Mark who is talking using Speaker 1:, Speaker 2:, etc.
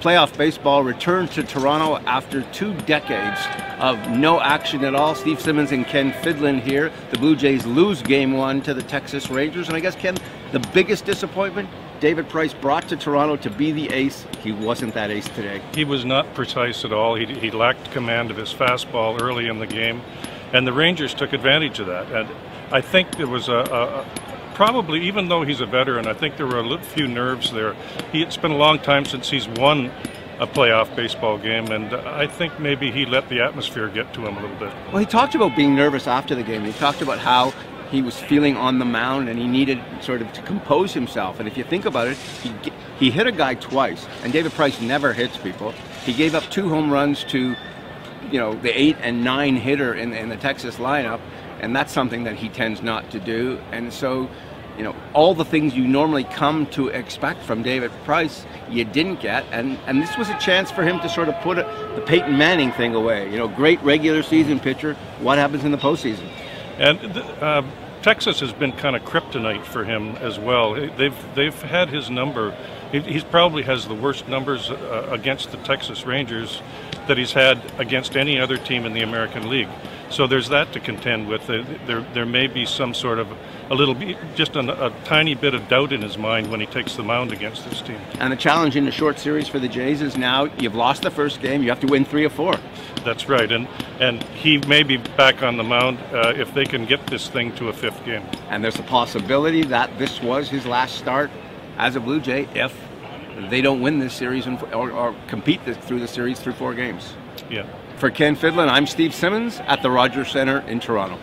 Speaker 1: playoff baseball returned to Toronto after 2 decades of no action at all. Steve Simmons and Ken Fidlin here. The Blue Jays lose Game 1 to the Texas Rangers. And I guess, Ken, the biggest disappointment, David Price brought to Toronto to be the ace. He wasn't that ace today.
Speaker 2: He was not precise at all. He lacked command of his fastball early in the game. And the Rangers took advantage of that. And I think there was probably, even though he's a veteran, I think there were a few nerves there. It's been a long time since he's won a playoff baseball game, and I think maybe he let the atmosphere get to him a little bit.
Speaker 1: Well, he talked about being nervous after the game. He talked about how he was feeling on the mound and he needed sort of to compose himself. And if you think about it, he hit a guy twice, and David Price never hits people. He gave up 2 home runs to, the 8 and 9 hitter in the Texas lineup, and that's something that he tends not to do. And so, all the things you normally come to expect from David Price, you didn't get, and this was a chance for him to sort of put the Peyton Manning thing away. Great regular season pitcher. What happens in the postseason?
Speaker 2: And Texas has been kind of kryptonite for him as well. They've had his number. He probably has the worst numbers against the Texas Rangers that he's had against any other team in the American League. So there's that to contend with. There may be some sort of a tiny bit of doubt in his mind when he takes the mound against this team.
Speaker 1: And the challenge in the short series for the Jays is now you've lost the first game, you have to win 3 or 4.
Speaker 2: That's right, and he may be back on the mound if they can get this thing to a 5th game.
Speaker 1: And there's a possibility that this was his last start as a Blue Jay if they don't win this series or compete through the series through 4 games.
Speaker 2: Yeah.
Speaker 1: For Ken Fidlin, I'm Steve Simmons at the Rogers Centre in Toronto.